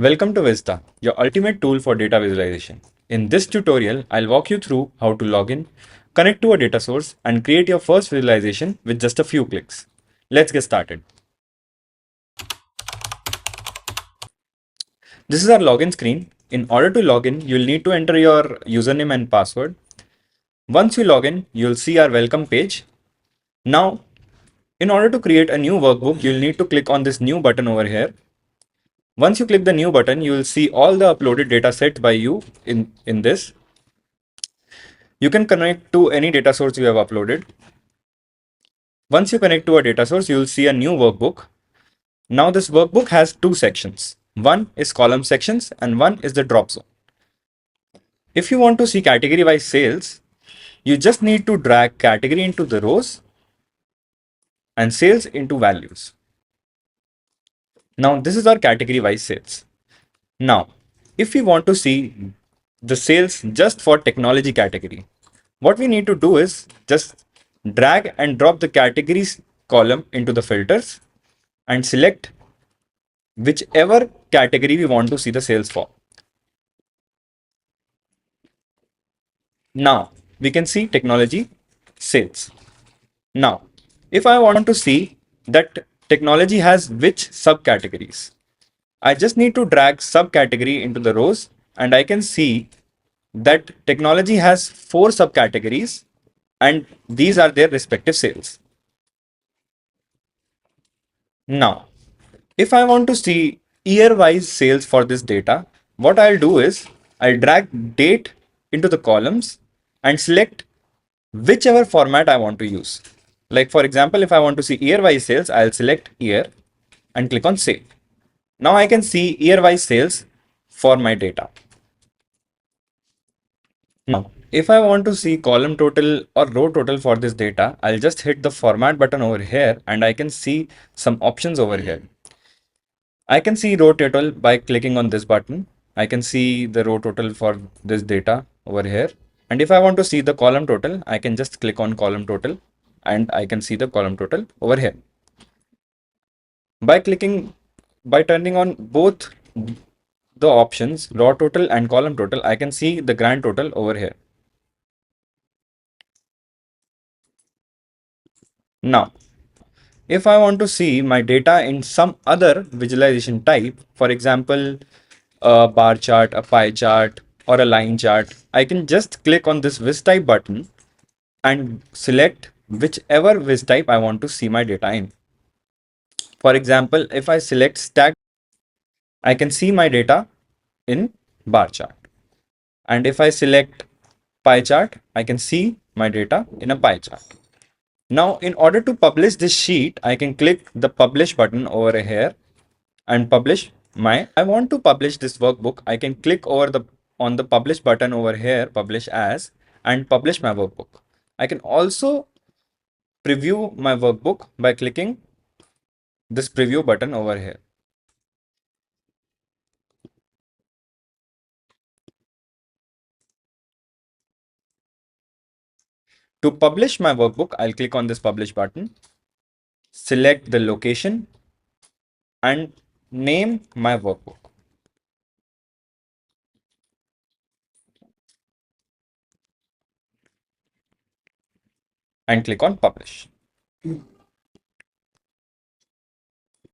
Welcome to Vizta, your ultimate tool for data visualization. In this tutorial, I'll walk you through how to log in, connect to a data source, and create your first visualization with just a few clicks. Let's get started. This is our login screen. In order to log in, you'll need to enter your username and password. Once you log in, you'll see our welcome page. Now, in order to create a new workbook, you'll need to click on this new button over here. Once you click the new button, you will see all the uploaded data set by you in this. You can connect to any data source you have uploaded. Once you connect to a data source, you will see a new workbook. Now this workbook has two sections. One is column sections and one is the drop zone. If you want to see category wise sales, you just need to drag category into the rows and sales into values. Now this is our category wise sales. Now, if we want to see the sales just for technology category, what we need to do is just drag and drop the categories column into the filters and select whichever category we want to see the sales for. Now we can see technology sales. Now, if I want to see that technology has which subcategories, I just need to drag subcategory into the rows and I can see that technology has four subcategories and these are their respective sales. Now, if I want to see year-wise sales for this data, what I'll do is I'll drag date into the columns and select whichever format I want to use. Like for example, if I want to see year-wise sales, I'll select year and click on save. Now I can see year-wise sales for my data. Now, if I want to see column total or row total for this data, I'll just hit the format button over here and I can see some options over here. I can see row total by clicking on this button. I can see the row total for this data over here. And if I want to see the column total, I can just click on column total and I can see the column total over here. By turning on both the options, raw total and column total, I can see the grand total over here. Now, if I want to see my data in some other visualization type, for example, a bar chart, a pie chart, or a line chart, I can just click on this Viz type button and select whichever Viz type I want to see my data in. For example, if I select stack, I can see my data in bar chart. And if I select pie chart, I can see my data in a pie chart. Now, in order to publish this sheet, I can click the publish button over here and publish my, I want to publish this workbook. I can click over the on the publish button over here, publish as, and publish my workbook. I can also preview my workbook by clicking this preview button over here. To publish my workbook, I'll click on this publish button, select the location and name my workbook and click on publish.